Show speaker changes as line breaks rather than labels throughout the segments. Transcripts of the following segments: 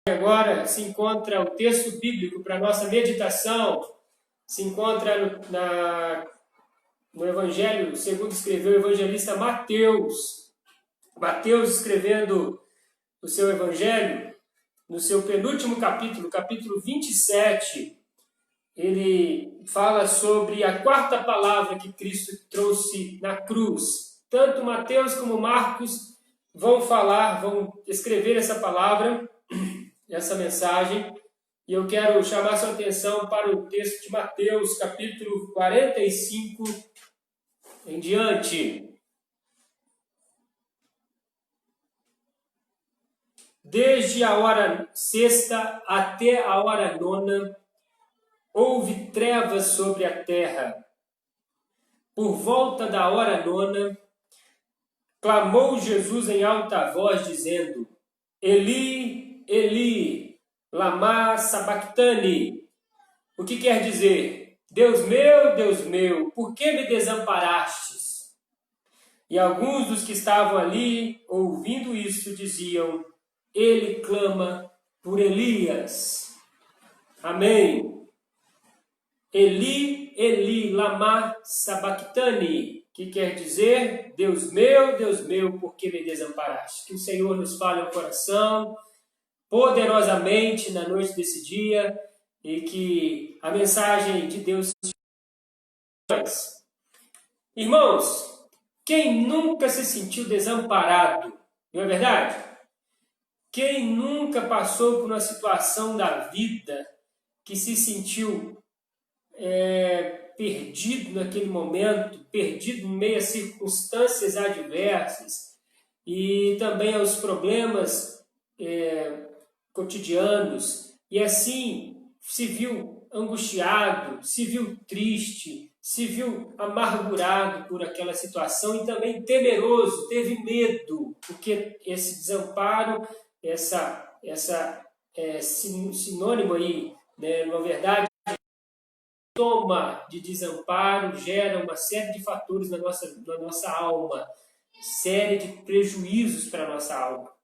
Agora se encontra o texto bíblico para a nossa meditação, se encontra no Evangelho, segundo escreveu o evangelista Mateus. Mateus, escrevendo o seu Evangelho, no seu penúltimo capítulo, capítulo 27, ele fala sobre a quarta palavra que Cristo trouxe na cruz. Tanto Mateus como Marcos vão escrever essa palavra, essa mensagem, e eu quero chamar sua atenção para o texto de Mateus, capítulo 45 em diante. Desde a hora sexta até a hora nona, houve trevas sobre a terra. Por volta da hora nona, clamou Jesus em alta voz, dizendo: Eli, Eli, lama sabachthani. O que quer dizer? Deus meu, por que me desamparastes? E alguns dos que estavam ali, ouvindo isso, diziam: Ele clama por Elias. Amém. Eli, Eli, lama sabachthani. Que quer dizer: Deus meu, por que me desamparaste? Que o Senhor nos fale ao coração poderosamente na noite desse dia e que a mensagem de Deus. Irmãos, quem nunca se sentiu desamparado, não é verdade? Quem nunca passou por uma situação da vida que se sentiu perdido naquele momento, perdido em meio a circunstâncias adversas e também aos problemas cotidianos, e assim se viu angustiado, se viu triste, se viu amargurado por aquela situação e também temeroso, teve medo, porque esse desamparo, sinônimo aí, né, na verdade, sintoma de desamparo gera uma série de fatores na nossa alma, série de prejuízos para a nossa alma.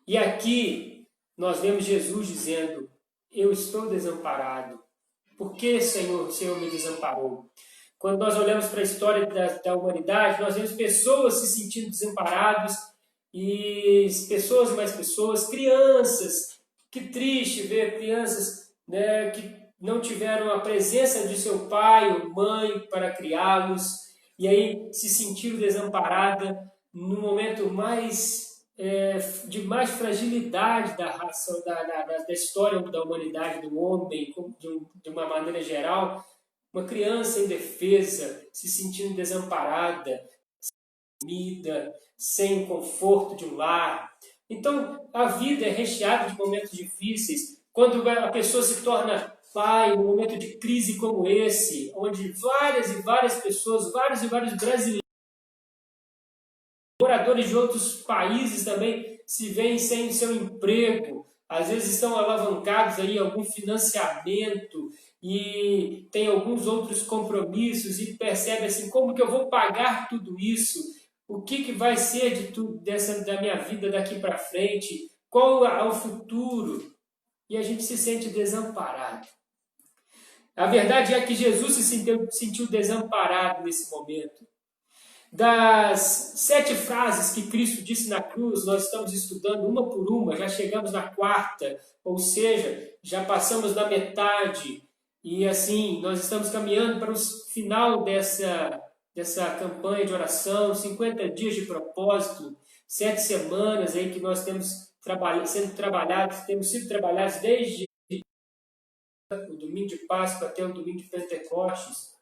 E aqui nós vemos Jesus dizendo: eu estou desamparado. Por que, Senhor, o Senhor me desamparou? Quando nós olhamos para a história da humanidade, nós vemos pessoas se sentindo desamparadas, e pessoas e mais pessoas, crianças. Que triste ver crianças, né, que não tiveram a presença de seu pai ou mãe para criá-los, e aí se sentiram desamparadas no momento de mais fragilidade da raça, da história da humanidade, do homem, de uma maneira geral. Uma criança indefesa, se sentindo desamparada, sem comida, sem conforto de um lar. Então, a vida é recheada de momentos difíceis. Quando a pessoa se torna pai, num momento de crise como esse, onde várias e várias pessoas, vários e vários brasileiros, moradores de outros países também se veem sem seu emprego, às vezes estão alavancados aí algum financiamento e tem alguns outros compromissos e percebe assim: como que eu vou pagar tudo isso? O que vai ser de tudo da minha vida daqui para frente? Qual é o futuro? E a gente se sente desamparado. A verdade é que Jesus se sentiu desamparado nesse momento. Das 7 frases que Cristo disse na cruz, nós estamos estudando uma por uma, já chegamos na quarta, ou seja, já passamos da metade, e assim, nós estamos caminhando para o final dessa campanha de oração, 50 dias de propósito, 7 semanas aí que nós temos sido trabalhados desde o domingo de Páscoa até o domingo de Pentecostes.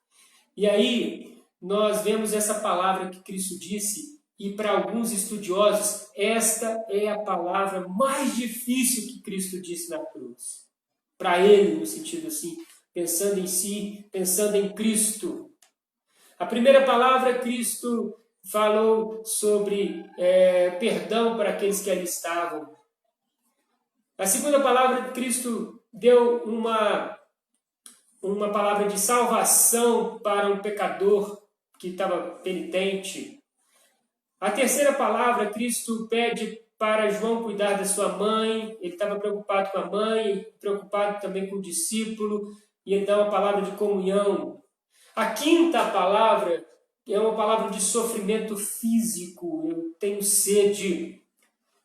E aí nós vemos essa palavra que Cristo disse, e para alguns estudiosos, esta é a palavra mais difícil que Cristo disse na cruz. Para ele, no sentido assim, pensando em si, pensando em Cristo. A primeira palavra, Cristo falou sobre perdão para aqueles que ali estavam. A segunda palavra, Cristo deu uma palavra de salvação para um pecador que estava penitente. A terceira palavra, Cristo pede para João cuidar da sua mãe, ele estava preocupado com a mãe, preocupado também com o discípulo, e ele dá uma palavra de comunhão. A quinta palavra é uma palavra de sofrimento físico, eu tenho sede.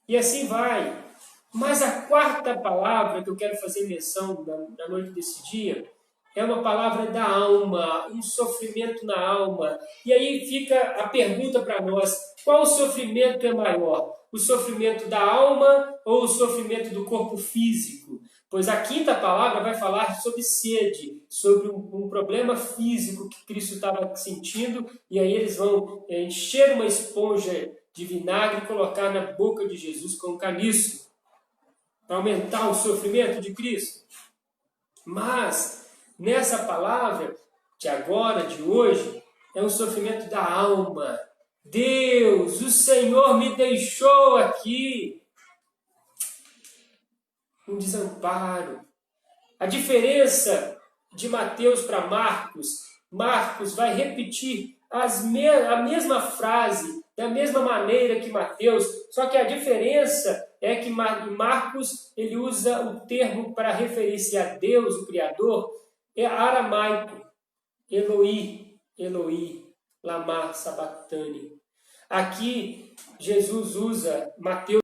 E assim vai. Mas a quarta palavra que eu quero fazer menção na noite desse dia é uma palavra da alma, um sofrimento na alma. E aí fica a pergunta para nós: qual sofrimento é maior? O sofrimento da alma ou o sofrimento do corpo físico? Pois a quinta palavra vai falar sobre sede, sobre um problema físico que Cristo estava sentindo, e aí eles vão encher uma esponja de vinagre e colocar na boca de Jesus com um caniço, para aumentar o sofrimento de Cristo. Mas nessa palavra de agora, de hoje, é um sofrimento da alma. Deus, o Senhor me deixou aqui. Um desamparo. A diferença de Mateus para Marcos, Marcos vai repetir a mesma frase, da mesma maneira que Mateus, só que a diferença é que Marcos ele usa o termo para referir-se a Deus, o Criador, é aramaico, Eloi, Eloi, lama sabachthani. Aqui, Jesus usa, Mateus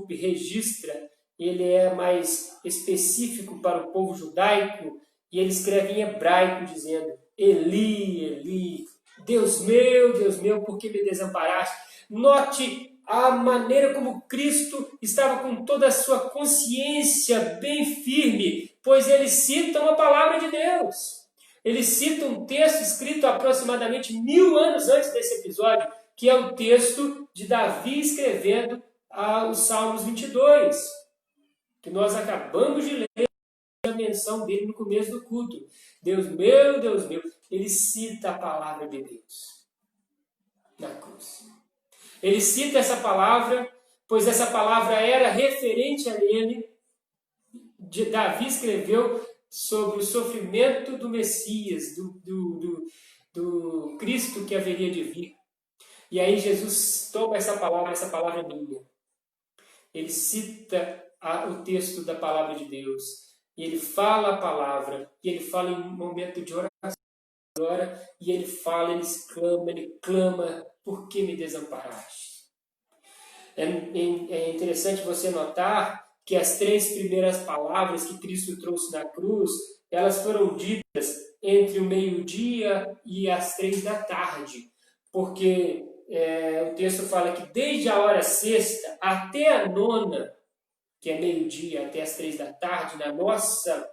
registra, ele é mais específico para o povo judaico, e ele escreve em hebraico, dizendo, Eli, Eli, Deus meu, por que me desamparaste? Note a maneira como Cristo estava com toda a sua consciência bem firme, pois ele cita uma palavra de Deus. Ele cita um texto escrito aproximadamente 1000 anos antes desse episódio, que é o texto de Davi escrevendo os Salmos 22, que nós acabamos de ler a menção dele no começo do culto. Deus meu, ele cita a palavra de Deus na cruz. Ele cita essa palavra, pois essa palavra era referente a ele. Davi escreveu sobre o sofrimento do Messias, do Cristo que haveria de vir. E aí Jesus toma essa palavra minha. Ele cita o texto da palavra de Deus. E ele fala a palavra. E ele fala em um momento de oração. E ele fala, ele clama, por que me desamparaste? É interessante você notar que as 3 primeiras palavras que Cristo trouxe na cruz, elas foram ditas entre o meio-dia e as 3 da tarde. Porque o texto fala que desde a hora sexta até a nona, que é meio-dia até as 3 da tarde, na nossa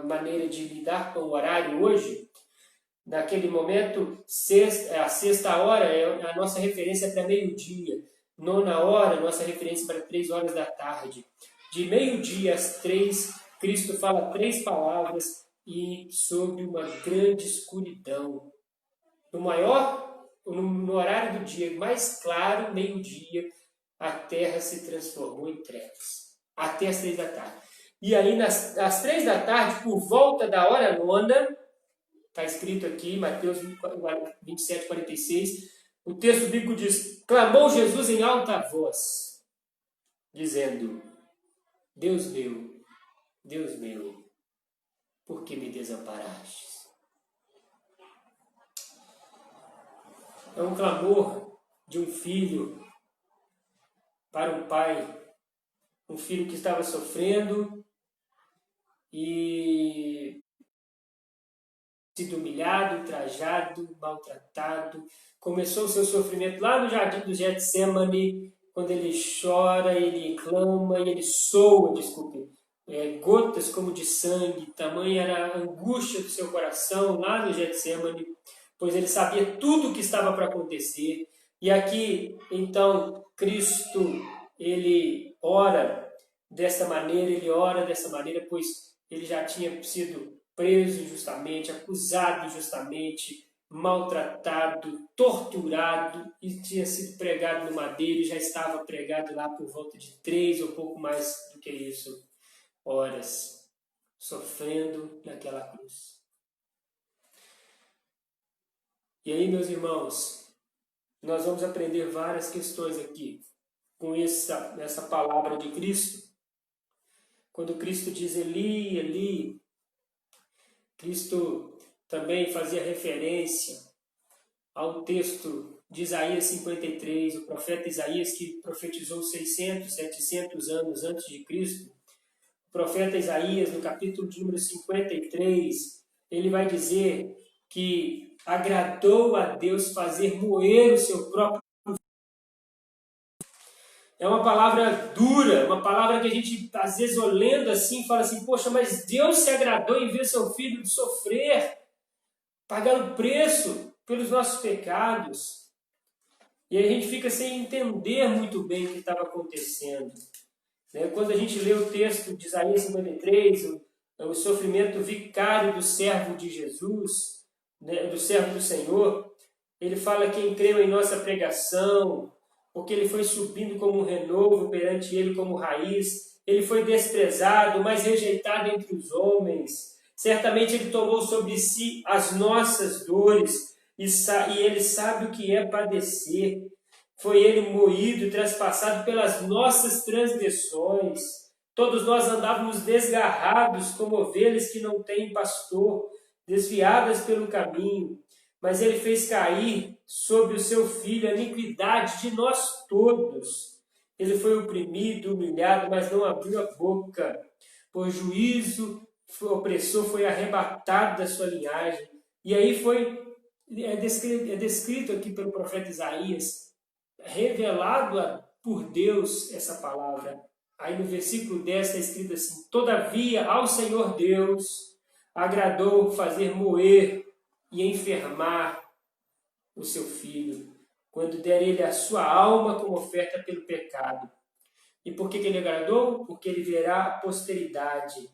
maneira de lidar com o horário hoje, naquele momento, a sexta hora é a nossa referência para meio-dia, nona hora, nossa referência para 3 horas da tarde. De meio-dia às 3, Cristo fala 3 palavras e sobre uma grande escuridão. No horário do dia mais claro, meio-dia, a terra se transformou em trevas. Até as 3 da tarde. E aí, às 3 da tarde, por volta da hora nona, está escrito aqui, Mateus 27, 46, o texto bíblico diz, clamou Jesus em alta voz, dizendo, Deus meu, por que me desamparaste? É um clamor de um filho para um pai, um filho que estava sofrendo e sido humilhado, ultrajado, maltratado. Começou o seu sofrimento lá no jardim do Getsemane, quando ele chora, ele clama e ele soa, gotas como de sangue. Tamanha era a angústia do seu coração lá no Getsemane, pois ele sabia tudo o que estava para acontecer. E aqui, então, Cristo, ele ora dessa maneira, pois ele já tinha sido preso injustamente, acusado injustamente, maltratado, torturado e tinha sido pregado no madeiro e já estava pregado lá por volta de 3 ou pouco mais do que isso, horas, sofrendo naquela cruz. E aí, meus irmãos, nós vamos aprender várias questões aqui. com essa palavra de Cristo. Quando Cristo diz Eli, Eli, Cristo também fazia referência ao texto de Isaías 53, o profeta Isaías que profetizou 600, 700 anos antes de Cristo. O profeta Isaías, no capítulo de número 53, ele vai dizer que agradou a Deus fazer moer o seu próprio. É uma palavra dura, uma palavra que a gente, às vezes, olhando assim, fala assim, poxa, mas Deus se agradou em ver seu filho sofrer, pagar o preço pelos nossos pecados. E aí a gente fica sem entender muito bem o que estava acontecendo. Quando a gente lê o texto de Isaías 53, o sofrimento vicário do servo de Jesus, do servo do Senhor, ele fala que quem creu em nossa pregação, porque ele foi subindo como um renovo perante ele como raiz, ele foi desprezado, mas rejeitado entre os homens. Certamente ele tomou sobre si as nossas dores, e ele sabe o que é padecer. Foi ele moído e traspassado pelas nossas transgressões. Todos nós andávamos desgarrados como ovelhas que não têm pastor, desviadas pelo caminho. Mas ele fez cair sobre o seu filho a iniquidade de nós todos. Ele foi oprimido, humilhado, mas não abriu a boca. Por juízo, o opressor foi arrebatado da sua linhagem. E aí é descrito aqui pelo profeta Isaías, revelado por Deus essa palavra. Aí no versículo 10 está escrito assim, todavia ao Senhor Deus agradou fazer moer e enfermar o seu filho, quando der ele a sua alma como oferta pelo pecado. E por que ele agradou? Porque ele verá a posteridade,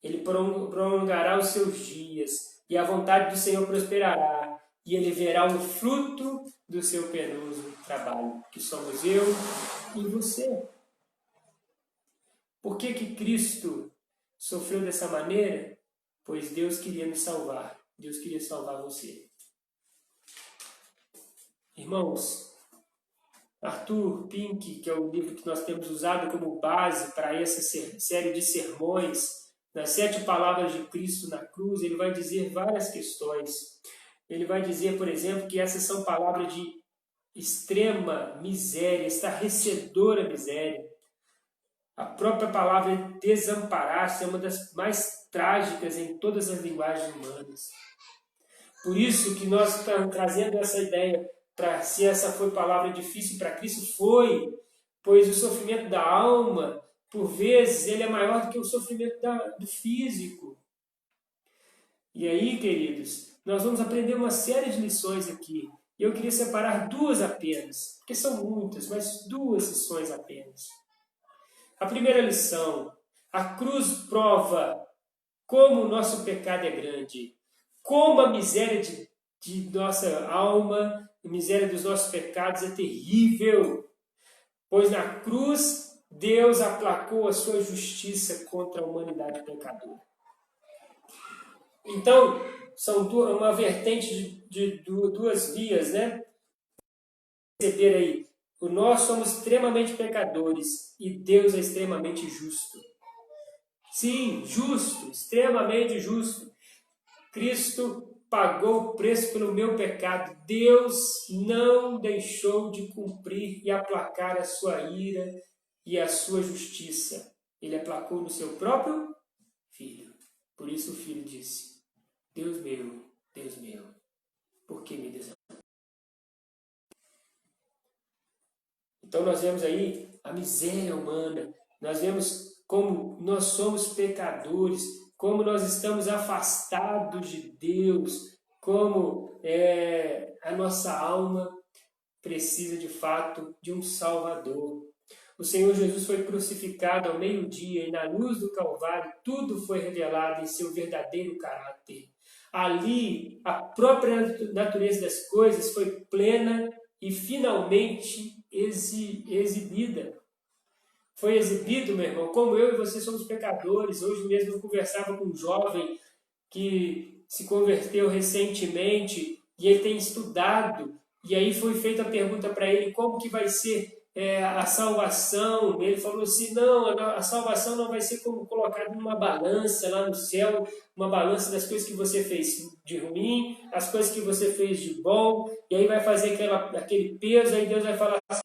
ele prolongará os seus dias, e a vontade do Senhor prosperará, e ele verá o fruto do seu penoso trabalho, que somos eu e você. Por que Cristo sofreu dessa maneira? Pois Deus queria nos salvar. Deus queria salvar você. Irmãos, Arthur Pink, que é o livro que nós temos usado como base para essa série de sermões, nas 7 palavras de Cristo na cruz, ele vai dizer várias questões. Ele vai dizer, por exemplo, que essas são palavras de extrema miséria, estarrecedora miséria. A própria palavra desamparar-se é uma das mais trágicas em todas as linguagens humanas. Por isso que nós estamos trazendo essa ideia, se essa foi palavra difícil para Cristo, foi, pois o sofrimento da alma, por vezes, ele é maior do que o sofrimento do físico. E aí, queridos, nós vamos aprender uma série de lições aqui. E eu queria separar 2 apenas, porque são muitas, mas 2 lições apenas. A primeira lição, a cruz prova como o nosso pecado é grande, como a miséria de nossa alma, a miséria dos nossos pecados é terrível, pois na cruz Deus aplacou a sua justiça contra a humanidade pecadora. Então, são uma vertente de 2 vias, né? Perceber aí, nós somos extremamente pecadores e Deus é extremamente justo. Sim, justo, extremamente justo. Cristo pagou o preço pelo meu pecado. Deus não deixou de cumprir e aplacar a sua ira e a sua justiça. Ele aplacou no seu próprio Filho. Por isso o Filho disse, Deus meu, por que me desamparaste? Então nós vemos aí a miséria humana, nós vemos como nós somos pecadores, como nós estamos afastados de Deus, como a nossa alma precisa de fato de um Salvador. O Senhor Jesus foi crucificado ao meio-dia e na luz do Calvário tudo foi revelado em seu verdadeiro caráter. Ali, a própria natureza das coisas foi plena e finalmente exibida. Foi exibido, meu irmão, como eu e você somos pecadores. Hoje mesmo eu conversava com um jovem que se converteu recentemente e ele tem estudado. E aí foi feita a pergunta para ele como que vai ser a salvação. Ele falou assim, não, a salvação não vai ser como colocada numa balança lá no céu, uma balança das coisas que você fez de ruim, as coisas que você fez de bom, e aí vai fazer aquele peso, aí Deus vai falar assim,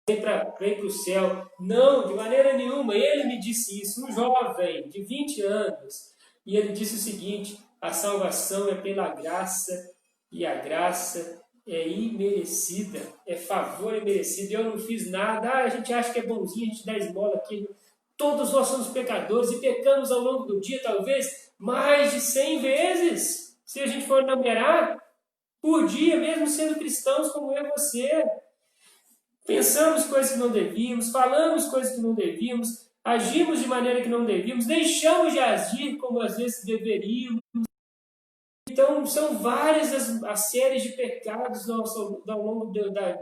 vem para o céu. Não, de maneira nenhuma. Ele me disse isso, um jovem de 20 anos, e ele disse o seguinte, a salvação é pela graça, e a graça é imerecida, é favor imerecido. Eu não fiz nada, a gente acha que é bonzinho, a gente dá esmola aqui. Todos nós somos pecadores e pecamos ao longo do dia, talvez mais de 100 vezes, se a gente for numerar, por dia, mesmo sendo cristãos como eu e você. Pensamos coisas que não devíamos, falamos coisas que não devíamos, agimos de maneira que não devíamos, deixamos de agir como às vezes deveríamos. Então, são várias as séries de pecados ao longo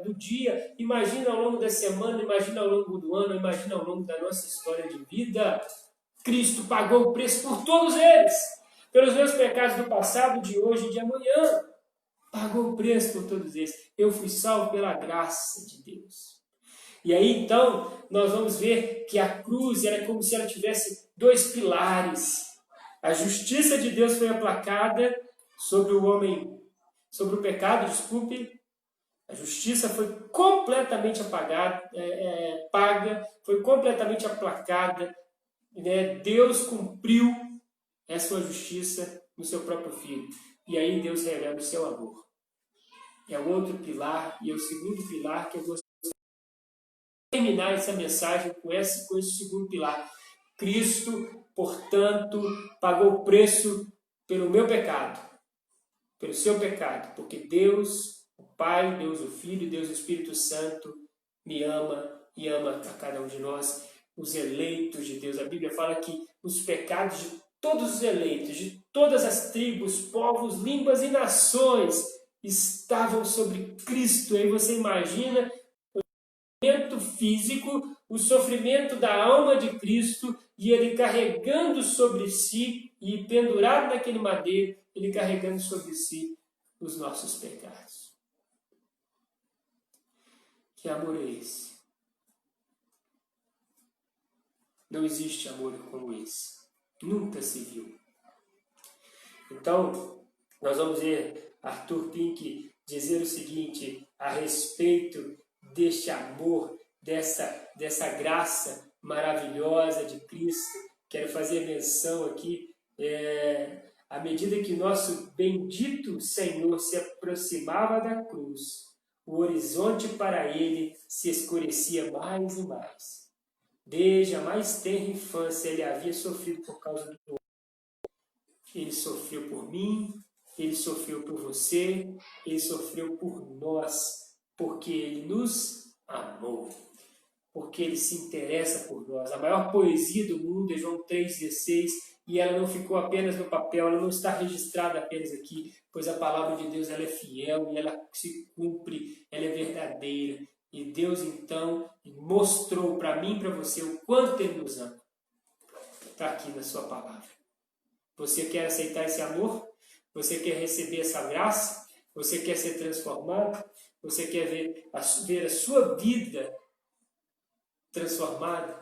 do dia. Imagina ao longo da semana, imagina ao longo do ano, imagina ao longo da nossa história de vida. Cristo pagou o preço por todos eles. Pelos meus pecados do passado, de hoje e de amanhã. Pagou o preço por todos eles. Eu fui salvo pela graça de Deus. E aí, então, nós vamos ver que a cruz era como se ela tivesse dois pilares. A justiça de Deus foi aplacada sobre o homem, sobre o pecado, desculpe. A justiça foi completamente paga, foi completamente aplacada. Né? Deus cumpriu a sua justiça no seu próprio Filho. E aí Deus revela o seu amor. É o outro pilar, e é o segundo pilar que eu gostaria de terminar essa mensagem com esse segundo pilar. Cristo, portanto, pagou o preço pelo meu pecado, pelo seu pecado, porque Deus, o Pai, Deus o Filho, Deus o Espírito Santo, me ama e ama a cada um de nós, os eleitos de Deus. A Bíblia fala que os pecados de todos os eleitos, de todas as tribos, povos, línguas e nações estavam sobre Cristo. Aí você imagina o sofrimento físico, o sofrimento da alma de Cristo, e ele carregando sobre si, e pendurado naquele madeiro, ele carregando sobre si os nossos pecados. Que amor é esse? Não existe amor como esse. Nunca se viu. Então, nós vamos ver Arthur Pink dizer o seguinte a respeito deste amor, dessa graça maravilhosa de Cristo. Quero fazer menção aqui, à medida que nosso bendito Senhor se aproximava da cruz, o horizonte para ele se escurecia mais e mais. Desde a mais tenra infância ele havia sofrido por causa do outro. Ele sofreu por mim, ele sofreu por você, ele sofreu por nós, porque ele nos amou, porque ele se interessa por nós. A maior poesia do mundo é João 3,16, e ela não ficou apenas no papel, ela não está registrada apenas aqui, pois a palavra de Deus ela é fiel e ela se cumpre, ela é verdadeira. E Deus, então, mostrou para mim e para você o quanto Ele nos ama. Está aqui na sua palavra. Você quer aceitar esse amor? Você quer receber essa graça? Você quer ser transformado? Você quer ver a sua vida transformada?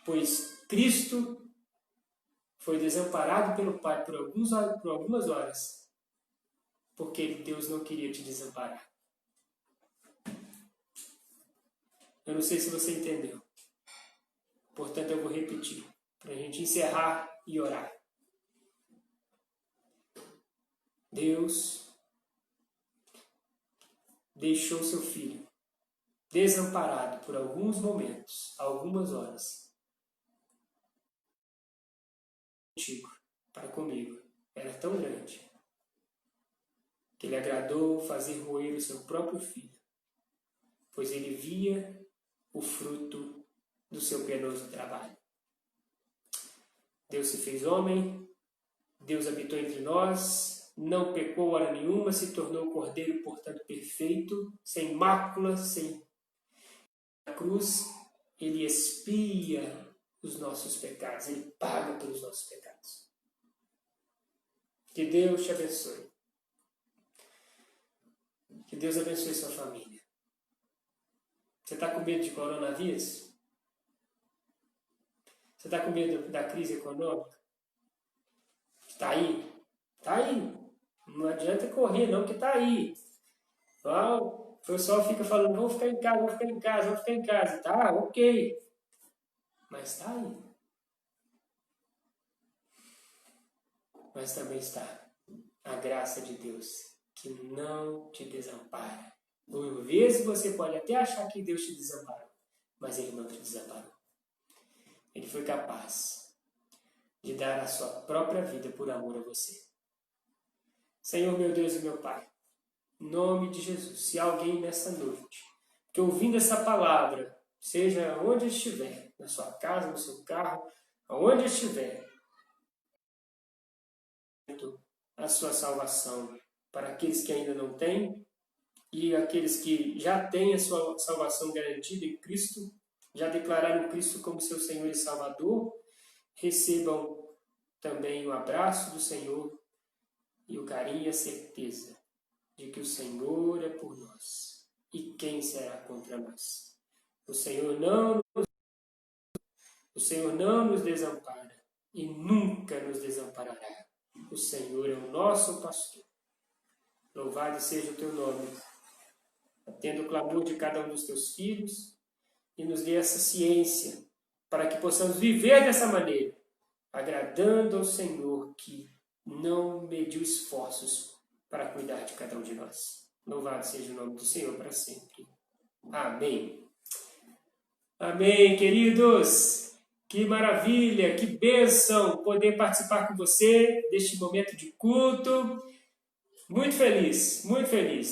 Pois Cristo foi desamparado pelo Pai por algumas horas, porque Deus não queria te desamparar. Eu não sei se você entendeu. Portanto, eu vou repetir, para a gente encerrar e orar. Deus deixou seu Filho desamparado por alguns momentos, algumas horas, contigo, para comigo. Era tão grande que Ele agradou fazer roer o seu próprio Filho, pois Ele via o fruto do seu penoso trabalho. Deus se fez homem, Deus habitou entre nós, não pecou hora nenhuma, se tornou cordeiro, portanto, perfeito, sem mácula, sem a cruz. Ele expia os nossos pecados, Ele paga pelos nossos pecados. Que Deus te abençoe. Que Deus abençoe sua família. Você está com medo de coronavírus? Você está com medo da crise econômica? Está aí? Está aí. Não adianta correr não, que está aí. O pessoal fica falando, vamos ficar em casa, vamos ficar em casa, vamos ficar em casa. Tá, ok. Mas está aí. Mas também está a graça de Deus, que não te desampara. Por vezes você pode até achar que Deus te desamparou, mas Ele não te desamparou. Ele foi capaz de dar a sua própria vida por amor a você. Senhor, meu Deus e meu Pai, em nome de Jesus, se alguém nessa noite, que ouvindo essa palavra, seja onde estiver, na sua casa, no seu carro, aonde estiver, a sua salvação para aqueles que ainda não têm e aqueles que já têm a sua salvação garantida em Cristo, já declararam Cristo como seu Senhor e Salvador, recebam também o abraço do Senhor e o carinho e a certeza de que o Senhor é por nós. E quem será contra nós? O Senhor não nos desampara e nunca nos desamparará. O Senhor é o nosso pastor. Louvado seja o teu nome. Atenda o clamor de cada um dos teus filhos e nos dê essa ciência para que possamos viver dessa maneira, agradando ao Senhor que não mediu esforços para cuidar de cada um de nós. Louvado seja o nome do Senhor para sempre. Amém. Amém, queridos. Que maravilha, que bênção poder participar com você deste momento de culto. Muito feliz, muito feliz.